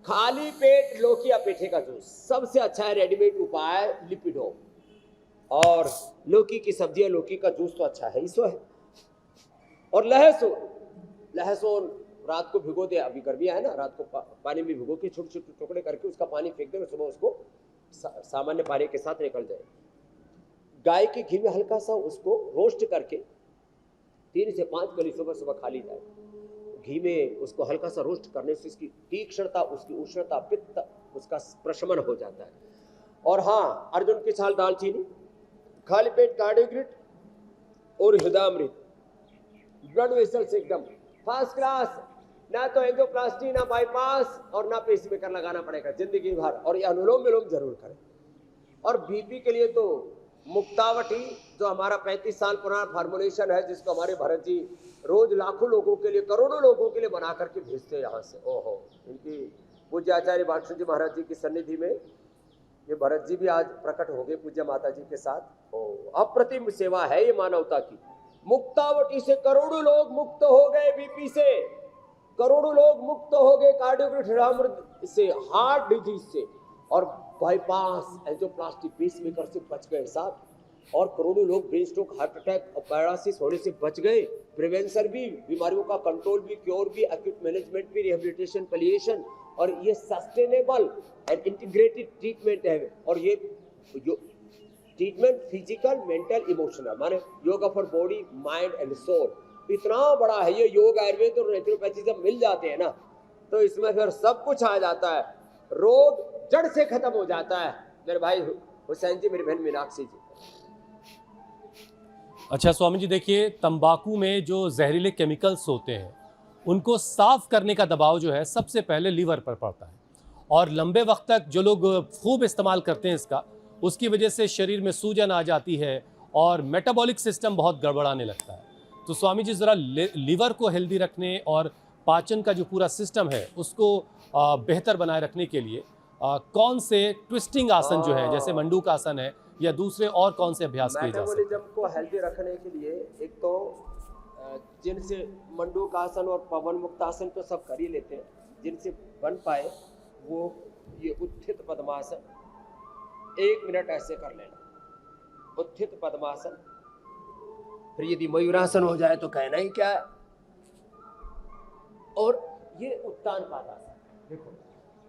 [SPEAKER 4] खाली पेट लौकी या पेठे का जूस सबसे अच्छा है, रेडीमेड उपाय लिपिडो। और लौकी की सब्जियां, लौकी का जूस तो अच्छा है, इसो है। और लहसुन रात को भिगो दे, अभी गर्मियाँ है ना, रात को पानी में भिगो के छोटे छोटे टुकड़े करके उसका पानी फेंक दे, सुबह उसको सामान्य पानी के साथ निकल जाए। गाय के घी में हल्का सा उसको रोस्ट करके 3 से 5 कली सुबह सुबह खा ली जाए। घी में उसको हल्का सा रोस्ट करने से उसकी तीक्ष्णता, उसकी उष्णता, पित्त, उसका प्रशमन हो जाता है। और हाँ, अर्जुन की छाल, दालचीनी, खाली पेट कार्डियोग्रिट और हृदयामृत, ब्लड वेसल्स एकदम फर्स्ट क्लास। ना तो एंजियोप्लास्टी, ना बाईपास और ना पेसमेकर लगाना पड़ेगा जिंदगी भर। और ये अनुलोम विलोम जरूर करें। और बीपी के लिए तो मुक्तावटी, जो हमारा 35 साल पुराना फार्मुलेशन है, जिसको हमारे भरत जी रोज लाखों लोगों के लिए, करोड़ों लोगों के लिए बना करके भेजते हैं यहाँ से। ओहो, इनकी पूज्य आचार्य भाषण जी महाराज जी की सन्निधि में ये भरत जी भी आज प्रकट हो गए पूज्य माता जी के साथ। ओ, अप्रतिम सेवा है ये मानवता की। मुक्तावटी से करोड़ों लोग मुक्त हो गए, बीपी से करोड़ों लोग मुक्त हो गए, कार्डियोग्राफी से, हार्ट डिजीज से, और बाईपास, एंजियोप्लास्टी, पेसमेकर से बच गए साहब। और करोड़ों लोग ब्रेन स्ट्रोक, हार्ट अटैक और पैरालिसिस होने से बच गए। प्रिवेंशन भी, बीमारियों का कंट्रोल भी, क्योर भी, एक्यूट मैनेजमेंट भी, रिहेबिलिटेशन, पलिएशन, और ये सस्टेनेबल एंड इंटीग्रेटेड ट्रीटमेंट है। और ये ट्रीटमेंट फिजिकल, मेंटल, इमोशनल, माने yoga for body, mind and soul, इतना बड़ा है ये। योग, आयुर्वेद और नेचुरोपैथी जब मिल जाते हैं ना, तो इसमें फिर सब कुछ आ जाता है, रोग जड़ से खत्म हो जाता है। मेरे भाई हुसैन जी, मेरी बहन मीनाक्षी जी।
[SPEAKER 1] अच्छा स्वामी जी, देखिए, तंबाकू में जो जहरीले केमिकल्स होते हैं उनको साफ करने का दबाव जो है सबसे पहले लीवर पर पड़ता है। और लंबे वक्त तक जो लोग खूब इस्तेमाल करते हैं इसका, उसकी वजह से शरीर में सूजन आ जाती है और मेटाबॉलिक सिस्टम बहुत गड़बड़ाने लगता है। तो स्वामी जी, ज़रा लीवर को हेल्दी रखने और पाचन का जो पूरा सिस्टम है उसको बेहतर बनाए रखने के लिए कौन से ट्विस्टिंग आसन जो है, जैसे मंडूक आसन है, या दूसरे और कौन से अभ्यास किए जा सकते हैं?
[SPEAKER 4] मेटाबॉलिज्म को हेल्दी रखने के लिए एक तो जिनसे मंडूक आसन और पवन मुक्त आसन तो सब कर ही लेते हैं, जिनसे बन पाए वो ये उत्थित पद्मासन 1 मिनट ऐसे कर लेना, उत्थित पद्मासन। फिर यदि मयूरासन हो जाए तो कहना ही क्या है। और ये उत्तान पादासन, देखो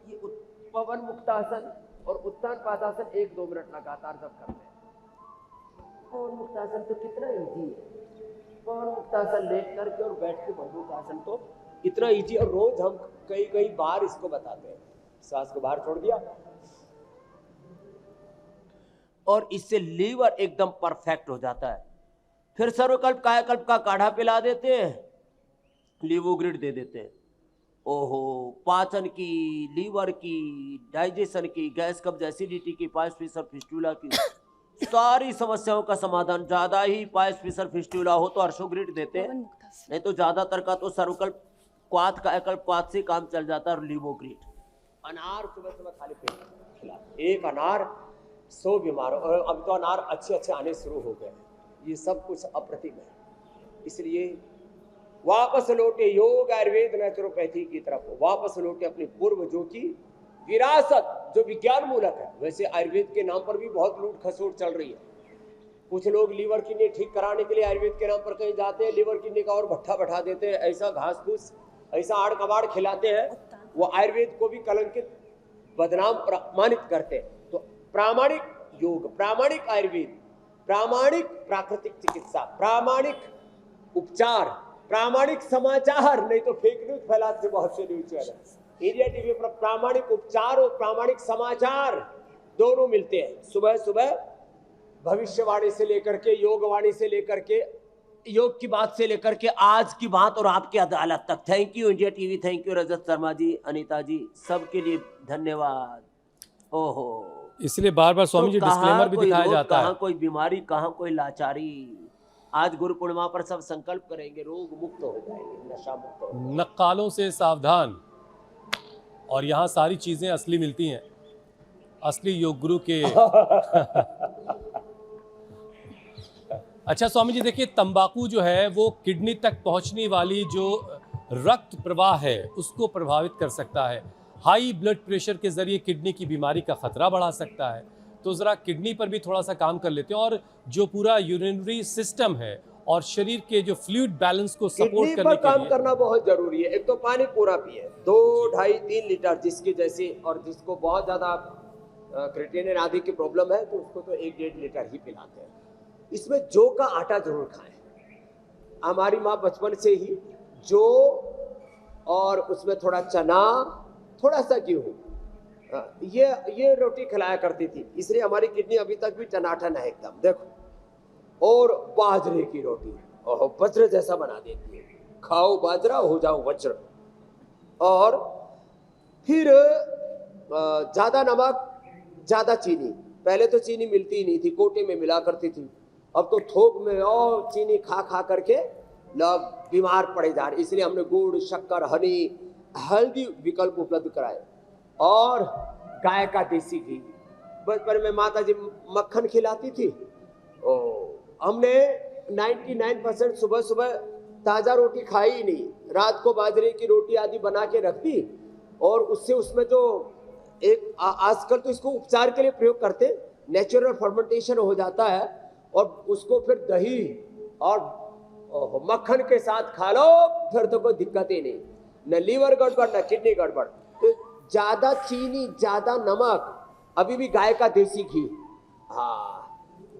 [SPEAKER 4] ये पवन मुक्तासन और उत्तान पादासन 1-2 मिनट लगातार जब करते हैं। पवन मुक्तासन तो कितना इजी है, पवन मुक्तासन लेट करके और बैठ के मंडूक आसन तो इतना इजी। और रोज हम कई बार इसको बताते हैं। सांस को बाहर छोड़ दिया और इससे लीवर एकदम परफेक्ट हो जाता है। फिर सर्वकल्प कायाकल्प का काढ़ा पिला देते हैं, लीवोग्रिड दे देते हैं। ओहो, पाचन की, लीवर की, डाइजेशन की, गैस कब्ज, एसिडिटी की, पाइल्स फिशर फिस्टुला की सारी समस्याओं का समाधान। ज्यादा ही पाइल्स फिशर फिस्टुला हो तो अर्शोग्रिड देते हैं, नहीं तो ज्यादातर का तो सर्वकल्प क्वाथ, कायाकल्प क्वाथ से काम चल जाता है। और लीवोग्रिड, अनार सुबह सुबह खाली पेट खिला, 1 अनार 100 बीमारों। और अब तो अनार अच्छे आने शुरू हो गए। ये सब कुछ अप्रतिम है। इसलिए वापस लौटे योग, आयुर्वेद, नेचुरोपैथी की तरफ, वापस लौटे अपनी पूर्वजों की विरासत जो विज्ञान मूलक है। वैसे आयुर्वेद के नाम पर भी बहुत लूट खसोट चल रही है। कुछ लोग लीवर किडनी ठीक कराने के लिए आयुर्वेद के नाम पर कहीं जाते हैं, लीवर किडनी का और भट्ठा बैठा देते हैं, ऐसा घास फूस, ऐसा आड़ कबाड़ खिलाते हैं, वो आयुर्वेद को भी कलंकित, बदनाम, प्रमाणित करते हैं। तो प्रामाणिक योग, प्रामाणिक आयुर्वेद, प्रामाणिक प्राकृतिक चिकित्सा, प्रामाणिक उपचार, प्रामाणिक समाचार, नहीं तो फेक न्यूज फैलाते हैं बहुत से न्यूज चैनल। इंडिया टीवी पर प्रामाणिक उपचार और प्रामाणिक समाचार दोनों मिलते हैं। सुबह सुबह भविष्यवाणी से लेकर के, योगवाणी से लेकर के, योग की बात से लेकर के आज की बात और आपकी अदालत तक। Thank you India TV, thank you Rajat Sharma ji, Anita ji, सबके लिए धन्यवाद। ओहो,
[SPEAKER 1] इसलिए बार बार स्वामी जी
[SPEAKER 4] तो
[SPEAKER 1] डिस्क्लेमर भी
[SPEAKER 4] कहाँ
[SPEAKER 1] दिखाया
[SPEAKER 4] कोई रोग,
[SPEAKER 1] जाता है।
[SPEAKER 4] कहाँ कोई बीमारी, कहाँ कोई लाचारी। आज गुरु पूर्णिमा पर सब संकल्प करेंगे, रोग मुक्त हो जाएंगे, नशा मुक्त हो जाएंगे।
[SPEAKER 1] नक्कालों से सावधान। और यहाँ सारी चीजें असली मिलती हैं, असली योग गुरु के। अच्छा स्वामी जी देखिए, तंबाकू जो है वो किडनी तक पहुंचने वाली जो रक्त प्रवाह है उसको प्रभावित कर सकता है। हाई ब्लड प्रेशर के जरिए किडनी की बीमारी का खतरा बढ़ा सकता है। तो जरा किडनी पर भी थोड़ा सा काम कर लेते हैं, और जो पूरा यूरिनरी सिस्टम है और शरीर के जो फ्लूइड बैलेंस को सपोर्ट
[SPEAKER 4] किडनी
[SPEAKER 1] करने
[SPEAKER 4] पर
[SPEAKER 1] के
[SPEAKER 4] काम
[SPEAKER 1] लिए
[SPEAKER 4] करना बहुत जरूरी है। एक तो पानी पूरा पिए, 2, 2.5, 3 लीटर, जिसके जैसे, और जिसको बहुत ज्यादा क्रिएटिनिन आदि की प्रॉब्लम है तो उसको तो 1-1.5 लीटर ही पिलाते हैं। इसमें जौ का आटा जरूर खाएं। हमारी माँ बचपन से ही जौ और उसमें थोड़ा चना, थोड़ा सा गेहूं, ये रोटी खिलाया करती थी, इसलिए हमारी किडनी अभी तक भी टनाटन है एकदम। देखो, और बाजरे की रोटी, ओह, वज्र जैसा बना देती है। खाओ बाजरा, हो जाओ वज्र। और फिर ज्यादा नमक, ज्यादा चीनी। पहले तो चीनी मिलती ही नहीं थी, कोटे में मिला करती थी, अब तो थोक में और चीनी खा खा करके लोग बीमार पड़े जा रहे। इसलिए हमने गुड़, शक्कर, हनी, हल्दी विकल्प उपलब्ध कराए। और गाय का देसी घी, बचपन में माता जी मक्खन खिलाती थी। हमने 99% सुबह सुबह ताजा रोटी खाई ही नहीं, रात को बाजरे की रोटी आदि बना के रख दी, और उससे उसमें जो एक आजकल तो इसको उपचार के लिए प्रयोग करते, नेचुरल फर्मेंटेशन हो जाता है, और उसको फिर दही और मक्खन के साथ खा लो, फिर तो कोई दिक्कत ही नहीं, न लीवर गड़बड़ न किडनी गड़बड़। तो ज्यादा चीनी, ज्यादा नमक, अभी भी गाय का देसी घी। हाँ,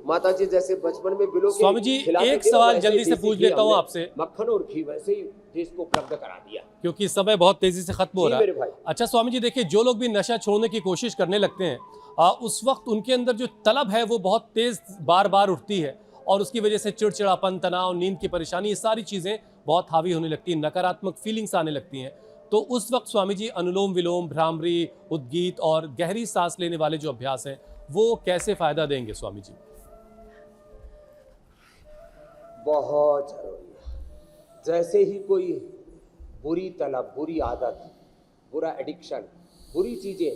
[SPEAKER 4] माता जी जैसे बचपन में बिलो के
[SPEAKER 1] स्वामी जी एक सवाल जल्दी से पूछ लेता हूँ आपसे,
[SPEAKER 4] मक्खन और घी वैसे ही देश को उपलब्ध करा दिया,
[SPEAKER 1] क्योंकि समय बहुत तेजी से खत्म हो रहा
[SPEAKER 4] मेरे
[SPEAKER 1] है।
[SPEAKER 4] भाई।
[SPEAKER 1] अच्छा स्वामी जी देखिए, जो लोग भी नशा छोड़ने की कोशिश करने लगते हैं, उस वक्त उनके अंदर जो तलब है वो बहुत तेज बार बार उठती है, और उसकी वजह से चिड़चिड़ापन, तनाव, नींद की परेशानी, ये सारी चीजें बहुत हावी होने लगती हैं, नकारात्मक फीलिंग्स आने लगती हैं। तो उस वक्त स्वामी जी अनुलोम विलोम, भ्रामरी, उद्गीत और गहरी सांस लेने वाले जो अभ्यास हैं वो कैसे फायदा देंगे स्वामी जी?
[SPEAKER 4] बहुत जरूरी है। जैसे ही कोई बुरी तलब, बुरी आदत, बुरा एडिक्शन, बुरी चीजें,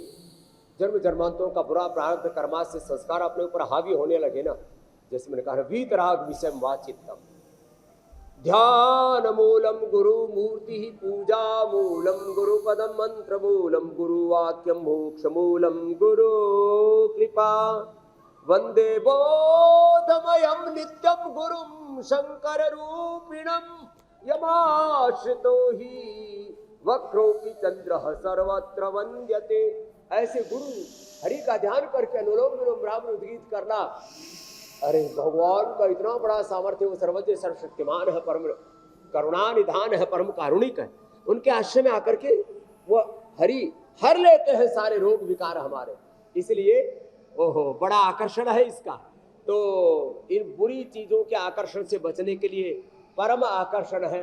[SPEAKER 4] जन्म जन्मांतरों का बुरा प्रारब्ध कर्मा से संस्कार अपने ऊपर हावी होने लगे ना, जैसे मैंने कहा, वीतराग विषय वाचितम, ध्यान मूलम गुरु मूर्ति, पूजा मूलम गुरु पदम, मंत्र मूलम गुरु वाक्यम, मोक्ष मूलम गुरु कृपा, वंदे बोधमयम नित्यम गुरुम शंकर रूपिणम, यमाश्रितो ही वक्रोपि चंद्रः सर्वत्र वंद्यते। ऐसे गुरु हरि का ध्यान करके अनुलोम विलोम ब्राह्मण उद्गीत करना, अरे भगवान का इतना बड़ा सामर्थ्य, वो सर्वज्ञ सर्वशक्तिमान है, परम करुणा निधान है, परम कारुणिक है। उनके आश्रय में आकर के वो हरि हर लेते हैं सारे रोग विकार हमारे। इसलिए ओहो, बड़ा आकर्षण है इसका। तो इन बुरी चीजों के आकर्षण से बचने के लिए परम आकर्षण है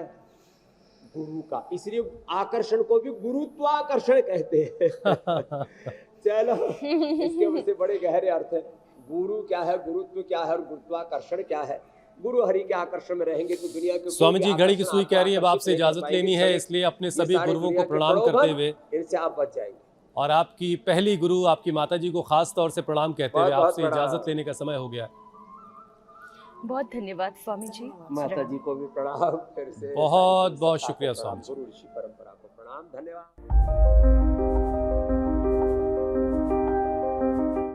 [SPEAKER 4] गुरु का, इसलिए आकर्षण को भी गुरुत्वाकर्षण कहते हैं। चलो, इसके वजह बड़े गहरे अर्थ है। गुरु क्या है, गुरुत्व क्या है और गुरुत्वाकर्षण क्या है। गुरु हरि के आकर्षण में रहेंगे तो दुनिया के
[SPEAKER 1] स्वामी जी घड़ी की सुई कह रही है अब आपसे इजाजत लेनी है, इसलिए अपने सभी गुरुओं को प्रणाम करते हुए,
[SPEAKER 4] इनसे आप बच जाएंगे,
[SPEAKER 1] और आपकी पहली गुरु आपकी माता जी को खास तौर से प्रणाम कहते हुए
[SPEAKER 4] बहुत
[SPEAKER 1] आपसे
[SPEAKER 4] प्रणाम।
[SPEAKER 1] इजाजत लेने का समय हो गया।
[SPEAKER 3] बहुत धन्यवाद स्वामी जी।
[SPEAKER 4] माता जी को भी प्रणाम, फिर से
[SPEAKER 1] बहुत बहुत शुक्रिया स्वामी जी।
[SPEAKER 4] गुरु ऋषि परंपरा को प्रणाम, धन्यवाद।